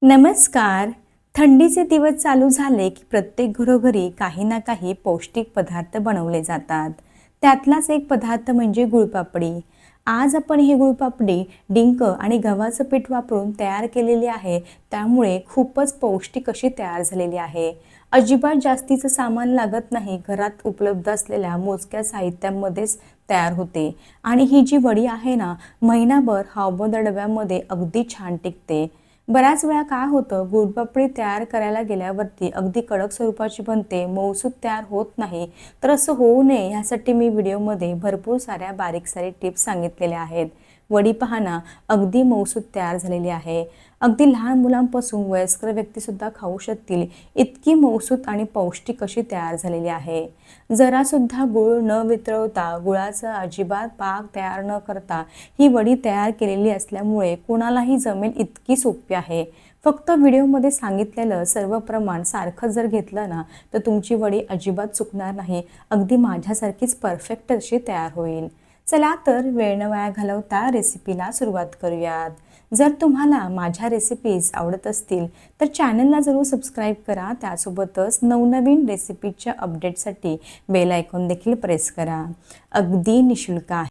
नमस्कार. थंडीचे दिवस चालू झाले की प्रत्येक घरोघरी काही ना काही पौष्टिक पदार्थ बनवले जातात. त्यातलाच एक पदार्थ म्हणजे गुळपापडी. आज आपण ही गुळपापडी डिंक आणि गव्हाचं पीठ वापरून तयार केलेली आहे. त्यामुळे खूपच पौष्टिक अशी तयार झालेली आहे. अजिबात जास्तीचं सामान लागत नाही. घरात उपलब्ध असलेल्या मोजक्या साहित्यामध्येच तयार होते आणि ही जी वडी आहे ना, महिनाभर हवाबंद डब्यामध्ये अगदी छान टिकते. बऱ्याच वेळा काय होतं, गुळपापडी तयार करायला गेल्यावरती अगदी कडक स्वरूपाची बनते, मऊसूत तयार होत नाही. तर असं होऊ नये यासाठी मी व्हिडिओमध्ये भरपूर साऱ्या बारीक-सारीक टिप्स सांगितलेल्या आहेत. वडी पहा ना, अगदी मऊसूत तयार झालेली आहे. अगदी लहान मुलांपासून वयस्कर व्यक्तीसुद्धा खाऊ शकतील, इतकी मऊसूत आणि पौष्टिक अशी तयार झालेली आहे. जरासुद्धा गूळ न वितळवता, गुळाचा अजिबात पाक तयार न करता ही वडी तयार केलेली असल्यामुळे कोणालाही जमेल इतकी सोपी आहे. फक्त व्हिडिओमध्ये सांगितलेलं सर्व प्रमाण सारखं जर घेतलं ना, तर तुमची वडी अजिबात चुकणार नाही. अगदी माझ्यासारखीच परफेक्ट अशी तयार होईल. चला तर वेळ न वाया घालवता रेसिपीला सुरुवात करूयात. जर तुम्हाला माझ्या रेसिपीज आवडत असतील तर चॅनलला जरूर सबस्क्राईब करा. त्यासोबतच नवनवीन रेसिपीच्या अपडेटसाठी बेल आयकॉन देखील प्रेस करा. अगदी निशुल्क आहे.